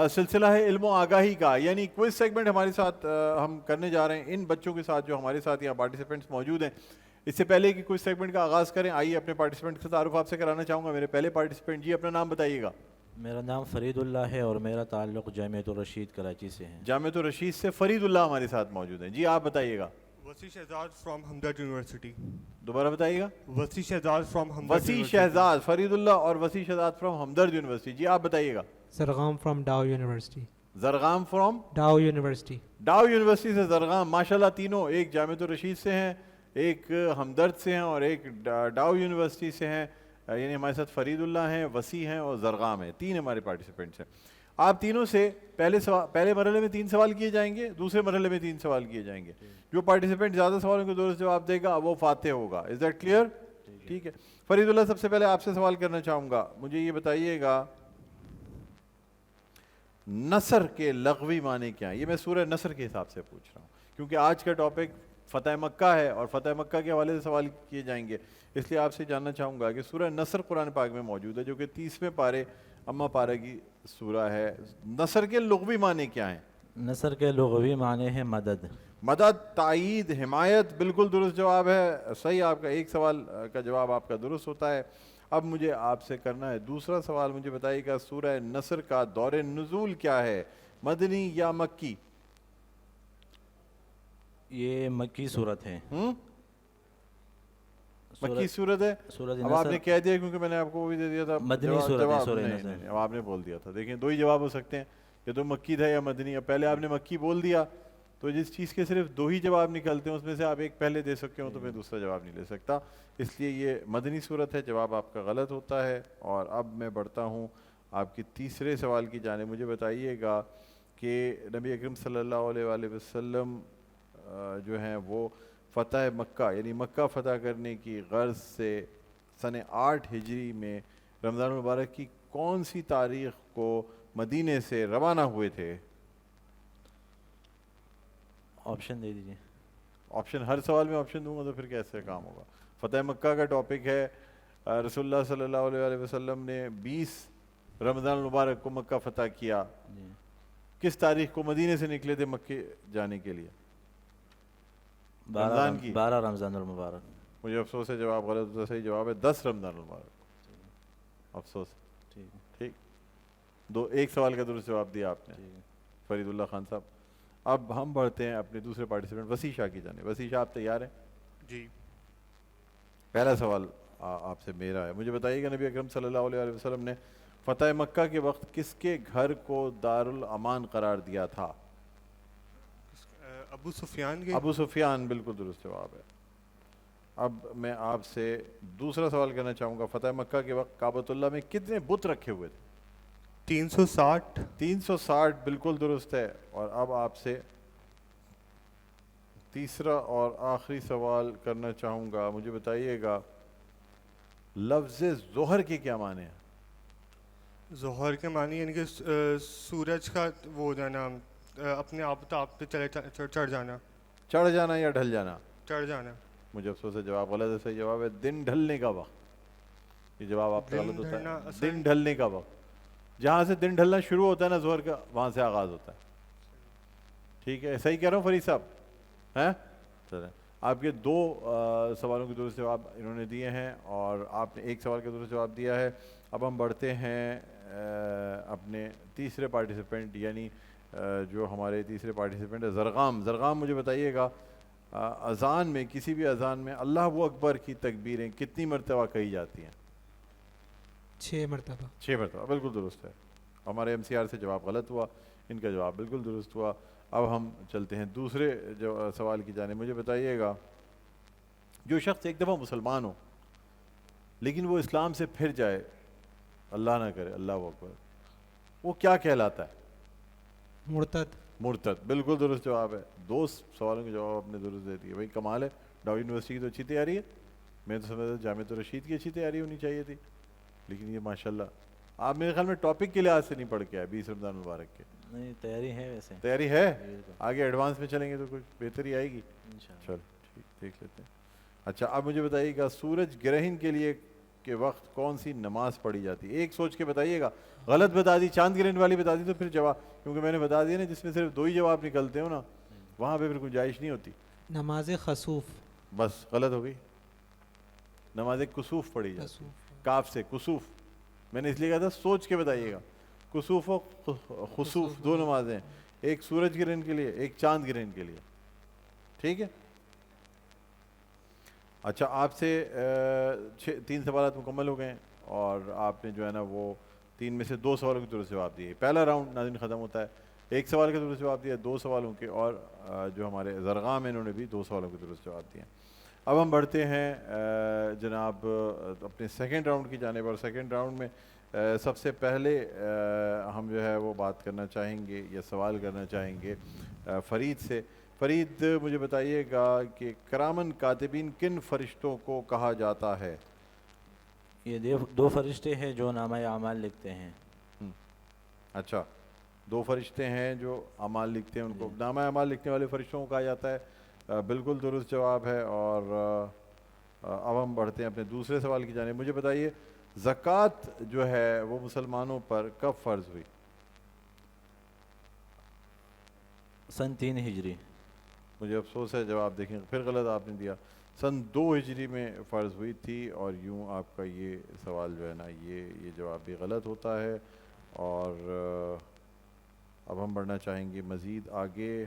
سلسلہ ہے علم و آگاہی کا، یعنی کوئز سیگمنٹ ہمارے ساتھ ہم کرنے جا رہے ہیں ان بچوں کے ساتھ جو ہمارے ساتھ یہاں پارٹیسپینٹس موجود ہیں۔ اس سے پہلے کہ کوئز سیگمنٹ کا آغاز کریں، آئیے اپنے پارٹیسپینٹ کا تعارف آپ سے کرانا چاہوں گا۔ میرے پہلے پارٹیسپینٹ جی اپنا نام بتائیے گا۔ میرا نام فرید اللہ ہے اور میرا تعلق جامعۃ الرشید کراچی سے ہے۔ جامعۃ الرشید سے فرید اللہ ہمارے ساتھ موجود ہیں۔ جی آپ بتائیے گا۔ وسیع شہزاد فرام ہمدرد یونیورسٹی۔ دوبارہ بتائیے گا۔ وسیع شہزاد فرام ہمدرد وسیع شہزاد، فرید اللہ اور وسیع شہزاد فرام ہمدرد یونیورسٹی۔ جی آپ بتائیے گا۔ Zargham from Dow university. Zargham from Dow university. Dow university سے زرغام، ماشاءاللہ تینوں، ایک جامعۃ الرشید سے ہیں، ایک ہمدرد سے ہیں اور ایک ڈاؤ یونیورسٹی سے ہیں، یعنی ہمارے ساتھ فرید اللہ ہیں، وسیع ہیں اور زرغام ہیں، تین ہمارے پارٹیسپینٹس ہیں۔ آپ تینوں سے پہلے مرحلے میں 3 سوال کیے جائیں گے، دوسرے مرحلے میں 3 سوال کیے جائیں گے۔ جو پارٹیسپینٹ زیادہ سوالوں کے درست جواب دے گا وہ فاتح ہوگا۔ Is that clear? ٹھیک ہے۔ فرید اللہ سب سے پہلے آپ سے سوال کرنا چاہوں گا، مجھے یہ بتائیے گا نصر کے لغوی معنی کیا ہیں؟ یہ میں سورہ نصر کے حساب سے پوچھ رہا ہوں کیونکہ آج کا ٹاپک فتح مکہ ہے اور فتح مکہ کے حوالے سے سوال کیے جائیں گے، اس لیے آپ سے جاننا چاہوں گا کہ سورہ نصر قرآن پاک میں موجود ہے جو کہ 30ویں پارے اما پارہ کی سورہ ہے۔ نصر کے لغوی معنی کیا ہیں؟ نصر کے لغوی معنی ہے مدد۔ مدد، تائید، حمایت، بالکل درست جواب ہے، صحیح۔ آپ کا ایک سوال کا جواب آپ کا درست ہوتا ہے۔ اب مجھے آپ سے کرنا ہے دوسرا سوال، مجھے بتائیے گا سورہ نصر کا دور نزول کیا ہے، مدنی یا مکی؟ یہ مکی صورت ہے۔ مکی صورت ہے۔ سورۃ اب آپ نصر نے کہہ دیا کیونکہ میں نے آپ کو وہ بھی دے دیا تھا مدنی صورت ہے سورہ نہیں، نصر۔ اب آپ نے بول دیا تھا۔ دیکھیں 2 ہی جواب ہو سکتے ہیں، یا تو مکی تھا یا مدنی۔ اب پہلے آپ نے مکی بول دیا تو جس چیز کے صرف 2 ہی جواب نکلتے ہیں اس میں سے آپ ایک پہلے دے سکتے ہو تو میں دوسرا جواب نہیں لے سکتا، اس لیے یہ مدنی صورت ہے، جواب آپ کا غلط ہوتا ہے۔ اور اب میں بڑھتا ہوں آپ کی تیسرے سوال کی جانب۔ مجھے بتائیے گا کہ نبی اکرم صلی اللہ علیہ وآلہ وسلم جو ہیں وہ فتح مکہ یعنی مکہ فتح کرنے کی غرض سے سن 8 ہجری میں رمضان المبارک کی کون سی تاریخ کو مدینے سے روانہ ہوئے تھے؟ آپشن دے دیجیے۔ آپشن ہر سوال میں آپشن دوں گا تو پھر کیسے کام ہوگا؟ فتح مکہ کا ٹاپک ہے، رسول اللہ صلی اللہ علیہ وآلہ وسلم نے 20 رمضان المبارک کو مکہ فتح کیا۔ کس تاریخ کو مدینے سے نکلے تھے مکے جانے کے لیے؟ رمضان کی 12 رمضان المبارک۔ مجھے افسوس ہے جواب غلط ہوتا، صحیح جواب ہے 10 رمضان المبارک۔ افسوس۔ ٹھیک، ایک سوال کا درست جواب دیا آپ نے فرید اللہ خان صاحب۔ اب ہم بڑھتے ہیں اپنے دوسرے پارٹیسپینٹ وسیع شاہ کی جانب۔ وسیع شاہ آپ تیار ہیں؟ جی۔ پہلا سوال آپ سے میرا ہے، مجھے بتائیے گا نبی اکرم صلی اللہ علیہ وسلم نے فتح مکہ کے وقت کس کے گھر کو دارالامان قرار دیا تھا؟ ابو سفیان کے۔ ابو سفیان، بالکل درست جواب ہے۔ اب میں آپ سے دوسرا سوال کرنا چاہوں گا، فتح مکہ کے وقت کعبۃ اللہ میں کتنے بت رکھے ہوئے تھے؟ 360۔ 360 بالکل درست ہے۔ اور اب آپ سے تیسرا اور آخری سوال کرنا چاہوں گا، مجھے بتائیے گا لفظ ظہر کے کیا معنی ہیں؟ ظہر کے معنی یعنی کہ سورج کا وہ ہو جانا، اپنے آپ پہ چڑھ جانا۔ چڑھ جانا یا ڈھل جانا؟ چڑھ جانا۔ مجھے افسوس ہے جواب غلط ہے، صحیح جواب ہے دن ڈھلنے کا وقت۔ یہ جواب آپ کا غلط ہوتا ہے، دن ڈھلنے کا وقت۔ جہاں سے دن ڈھلنا شروع ہوتا ہے نا ظہر کا، وہاں سے آغاز ہوتا ہے۔ ٹھیک ہے، صحیح کہہ رہا ہوں فرید صاحب؟ ہیں چلیں، آپ کے 2 سوالوں کے درست جواب انہوں نے دیے ہیں اور آپ نے ایک سوال کا درست جواب دیا ہے۔ اب ہم بڑھتے ہیں اپنے تیسرے پارٹیسپینٹ، یعنی جو ہمارے تیسرے پارٹیسپینٹ ہے زرغام۔ زرغام مجھے بتائیے گا اذان میں، کسی بھی اذان میں اللہ اکبر کی تکبیریں کتنی مرتبہ کہی جاتی ہیں؟ 6 مرتبہ۔ 6 مرتبہ بالکل درست ہے۔ ہمارے MCR سے جواب غلط ہوا، ان کا جواب بالکل درست ہوا۔ اب ہم چلتے ہیں دوسرے سوال کی جانب۔ مجھے بتائیے گا جو شخص ایک دفعہ مسلمان ہو لیکن وہ اسلام سے پھر جائے، اللہ نہ کرے، اللہ اکبر، وہ کیا کہلاتا ہے؟ مرتد۔ مرتد بالکل درست جواب ہے۔ 2 سوالوں کے جواب آپ نے درست دے دیے۔ بھائی کمال ہے، ڈاؤ یونیورسٹی کی تو اچھی تیاری ہے، میں تو سمجھتا جامعۃ الرشید کی اچھی تیاری ہونی چاہیے تھی، لیکن یہ ماشاءاللہ آپ میرے خیال میں ٹاپک کے لحاظ سے نہیں پڑھ کے آئے 20 رمضان مبارک کے۔ نہیں، تیاری ہے ویسے۔ تیاری ہے، آگے ایڈوانس میں چلیں گے تو کچھ بہتری آئے گی۔ انشاءاللہ۔ چل ٹھیک، دیکھ لیتے ہیں۔ اچھا اب مجھے بتائیے گا سورج گرہن کے لیے کے وقت کون سی نماز پڑھی جاتی ہے؟ ایک سوچ کے بتائیے گا. غلط بتا دی, چاند گرہن والی بتا دی تو پھر جواب, کیونکہ میں نے بتا دیا نا جس میں صرف 2 ہی جواب نکلتے ہو نا وہاں پہ پھر گنجائش نہیں ہوتی. نماز خسوف. بس غلط ہو گئی. نماز کسوف پڑھی جاتی, خسوف. کاف سے کسوف. میں نے اس لیے کہا تھا سوچ کے بتائیے گا. کسوف و خسوف 2 نمازیں ہیں, ایک سورج گرہن کے لیے, ایک چاند گرہن کے لیے. ٹھیک ہے. اچھا, آپ سے 3 سوالات مکمل ہو گئے ہیں اور آپ نے جو ہے نا وہ 3 میں سے 2 سوالوں کے درست جواب دیے. پہلا راؤنڈ ناظرین ختم ہوتا ہے. 1 سوال کا درست جواب دیا, 2 سوالوں کے, اور جو ہمارے زرغام ہیں انہوں نے بھی 2 سوالوں کے درست جواب دیے. اب ہم بڑھتے ہیں جناب اپنے سیکنڈ راؤنڈ کی جانب, اور سیکنڈ راؤنڈ میں سب سے پہلے ہم جو ہے وہ بات کرنا چاہیں گے یا سوال کرنا چاہیں گے فرید سے. فرید مجھے بتائیے گا کہ کرامن کاتبین کن فرشتوں کو کہا جاتا ہے؟ یہ 2 فرشتے ہیں جو نامہ اعمال لکھتے ہیں. اچھا, 2 فرشتے ہیں جو اعمال لکھتے ہیں, ان کو نامہ اعمال لکھنے والے فرشتوں کو کہا جاتا ہے. بالکل درست جواب ہے. اور اب ہم بڑھتے ہیں اپنے دوسرے سوال کی جانب. مجھے بتائیے زکوٰۃ جو ہے وہ مسلمانوں پر کب فرض ہوئی؟ سن 3 ہجری. مجھے افسوس ہے, جواب دیکھیں پھر غلط آپ نے دیا. سن 2 ہجری میں فرض ہوئی تھی, اور یوں آپ کا یہ سوال جو ہے نا یہ جواب بھی غلط ہوتا ہے. اور اب ہم بڑھنا چاہیں گے مزید آگے.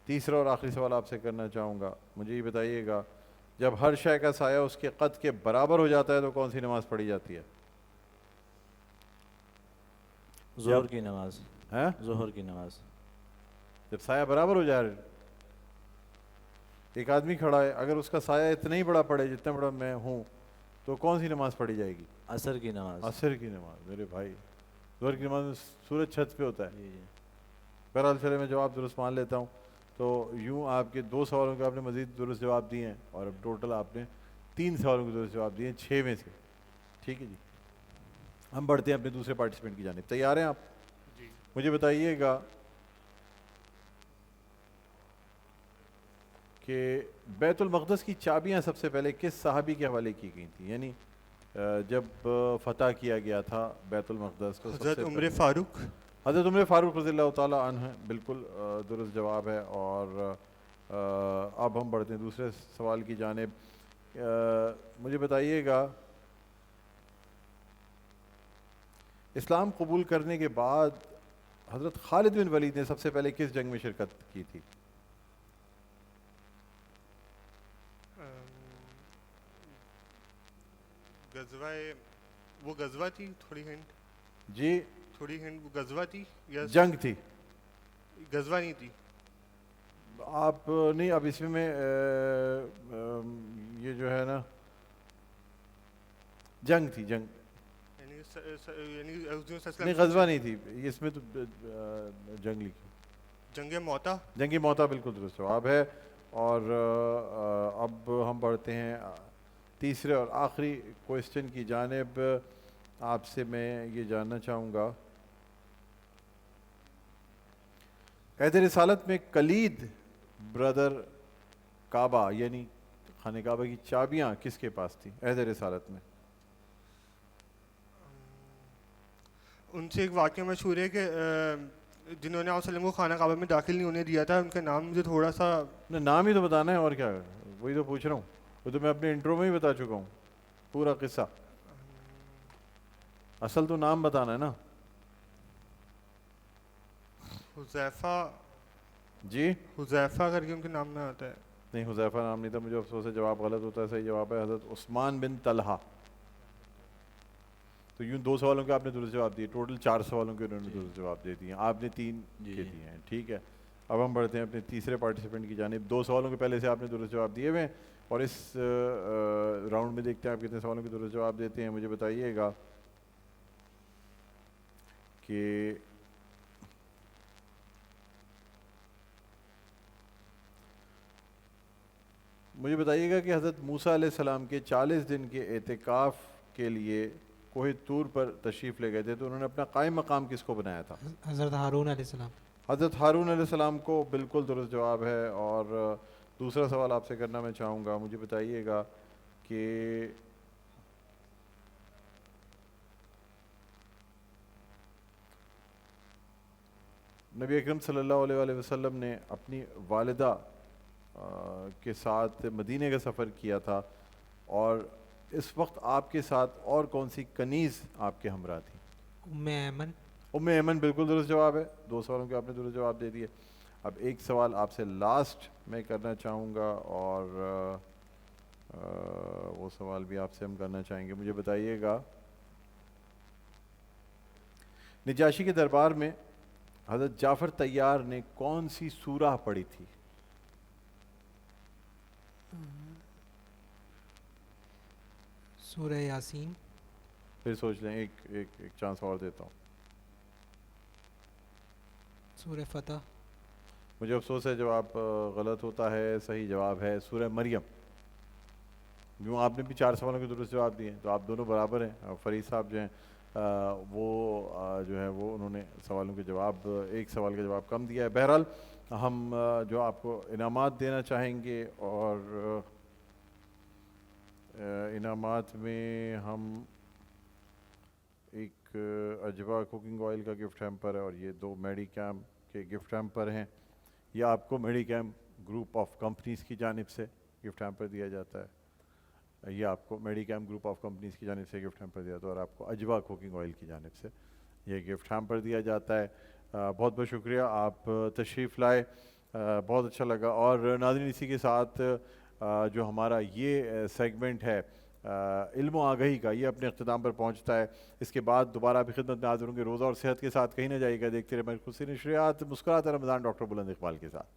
تیسرا اور آخری سوال آپ سے کرنا چاہوں گا. مجھے یہ بتائیے گا جب ہر شے کا سایہ اس کے قد کے برابر ہو جاتا ہے تو کون سی نماز پڑھی جاتی ہے؟ ظہر کی نماز. ہیں, ظہر کی نماز. جب سایہ برابر ہو جائے, ایک آدمی کھڑا ہے, اگر اس کا سایہ اتنا ہی بڑا پڑے جتنا بڑا میں ہوں تو کون سی نماز پڑھی جائے گی؟ عصر کی نماز. عصر کی نماز. میرے بھائی ظہر کی نماز میں سورج چھت پہ ہوتا ہے. جی جی. بہرحال چلے میں جواب درست مان لیتا ہوں. تو یوں آپ کے 2 سوالوں کے آپ نے مزید درست جواب دیے ہیں, اور اب ٹوٹل آپ نے 3 سوالوں کے درست جواب دیے ہیں 6 میں سے. ٹھیک ہے جی. ہم بڑھتے ہیں اپنے دوسرے پارٹیسپینٹ کی جانب. تیار ہیں آپ؟ جی. مجھے بتائیے گا کہ بیت المقدس کی چابیاں سب سے پہلے کس صحابی کے حوالے کی گئی تھیں؟ یعنی جب فتح کیا گیا تھا بیت المقدس کو, حضرت عمر فاروق. حضرت عمر فاروق رضی اللہ تعالیٰ عنہ. بالکل درست جواب ہے. اور اب ہم بڑھتے ہیں دوسرے سوال کی جانب. مجھے بتائیے گا اسلام قبول کرنے کے بعد حضرت خالد بن ولید نے سب سے پہلے کس جنگ میں شرکت کی تھی؟ وہ غزوہ تھی, تھوڑی ہنٹ. جی تھوڑی ہنٹ. وہ غزوہ تھی یا جنگ تھی؟ غزوہ نہیں تھی. آپ نہیں, اب اس میں یہ جو ہے نا جنگ تھی, جنگ نہیں, غزوہ نہیں تھی. اس میں تو جنگ لکھی. جنگ موتا. جنگی موتا بالکل درست جواب ہے. اور اب ہم بڑھتے ہیں تیسرے اور آخری کوئسچن کی جانب. آپ سے میں یہ جاننا چاہوں گا عہد رسالت میں کلید برادر کعبہ یعنی خانہ کعبہ کی چابیاں کس کے پاس تھیں عہد رسالت میں؟ ان سے ایک واقعہ مشہور ہے کہ جنہوں نے آپ وسلم کو خانہ کعبہ میں داخل نہیں ہونے دیا تھا, ان کا نام مجھے تھوڑا سا نام ہی تو بتانا ہے, اور کیا, وہی تو پوچھ رہا ہوں. وہ تو میں اپنے انٹرو میں ہی بتا چکا ہوں پورا قصہ. اصل تو نام بتانا ہے نا. حذیفہ. جی حذیفہ کر کے ان کے نام میں آتا ہے. نہیں, حذیفہ نام نہیں تھا. مجھے افسوس ہے, جواب غلط ہوتا ہے. صحیح جواب ہے حضرت عثمان بن طلحہ. تو یوں 2 سوالوں کے آپ نے درست جواب دیے, ٹوٹل 4 سوالوں کے انہوں نے درست جواب دے دیے. آپ نے 3 کے دیے ہیں. ٹھیک ہے. اب ہم بڑھتے ہیں اپنے تیسرے پارٹیسپینٹ کی جانب. 2 سوالوں کے پہلے سے آپ نے درست جواب دیے ہوئے ہیں, اور اس راؤنڈ میں دیکھتے ہیں آپ کتنے سوالوں کے درست جواب دیتے ہیں. مجھے بتائیے گا کہ کہ حضرت موسیٰ علیہ السلام کے 40 دن کے اعتکاف کے لیے کوہ طور پر تشریف لے گئے تھے, تو انہوں نے اپنا قائم مقام کس کو بنایا تھا؟ حضرت ہارون علیہ السلام. حضرت ہارون علیہ السلام کو بالکل درست جواب ہے. اور دوسرا سوال آپ سے کرنا میں چاہوں گا. مجھے بتائیے گا کہ نبی اکرم صلی اللہ علیہ وآلہ وسلم نے اپنی والدہ کے ساتھ مدینے کا سفر کیا تھا، اور اس وقت آپ کے ساتھ اور کون سی کنیز آپ کے ہمراہ تھی؟ ام ایمن. ام ایمن بالکل درست جواب ہے. 2 سوالوں کے آپ نے درست جواب دے دیے. اب ایک سوال آپ سے لاسٹ میں کرنا چاہوں گا، اور وہ سوال بھی آپ سے ہم کرنا چاہیں گے. مجھے بتائیے گا، نجاشی کے دربار میں حضرت جعفر طیار نے کون سی سورہ پڑھی تھی؟ سورہ یاسین. پھر سوچ لیں، ایک چانس اور دیتا ہوں. سورہ فتح. مجھے افسوس ہے جواب غلط ہوتا ہے. صحیح جواب ہے سورہ مریم. یوں آپ نے بھی 4 سوالوں کے درست جواب دیے ہیں، تو آپ دونوں برابر ہیں. فرید صاحب جو ہیں وہ جو ہے وہ انہوں نے سوالوں کے جواب، ایک سوال کا جواب کم دیا ہے. بہرحال ہم جو آپ کو انعامات دینا چاہیں گے، اور انعامات میں ہم ایک اجوا کوکنگ آئل کا گفٹ ہیمپر ہے، اور یہ 2 میڈی کیم کے گفٹ ہیمپر ہیں. یہ آپ کو میڈی کیم گروپ آف کمپنیز کی جانب سے گفٹ ہیمپر دیا جاتا ہے. یہ آپ کو میڈی کیم گروپ آف کمپنیز کی جانب سے گفٹ ہیمپر دیا جاتا ہے، اور آپ کو اجوا کوکنگ آئل کی جانب سے یہ گفٹ ہیمپر دیا جاتا ہے. بہت بہت شکریہ، آپ تشریف لائے، بہت اچھا لگا. اور ناظرین، اسی کے ساتھ جو ہمارا یہ سیگمنٹ ہے علم و آگہی کا، یہ اپنے اختتام پر پہنچتا ہے. اس کے بعد دوبارہ آپ کی خدمت میں حاضر ہوں گے روزہ اور صحت کے ساتھ. کہیں نہ جائیے گا، دیکھتے رہے خصوصی نشریات مسکراتا رمضان ڈاکٹر بلند اقبال کے ساتھ.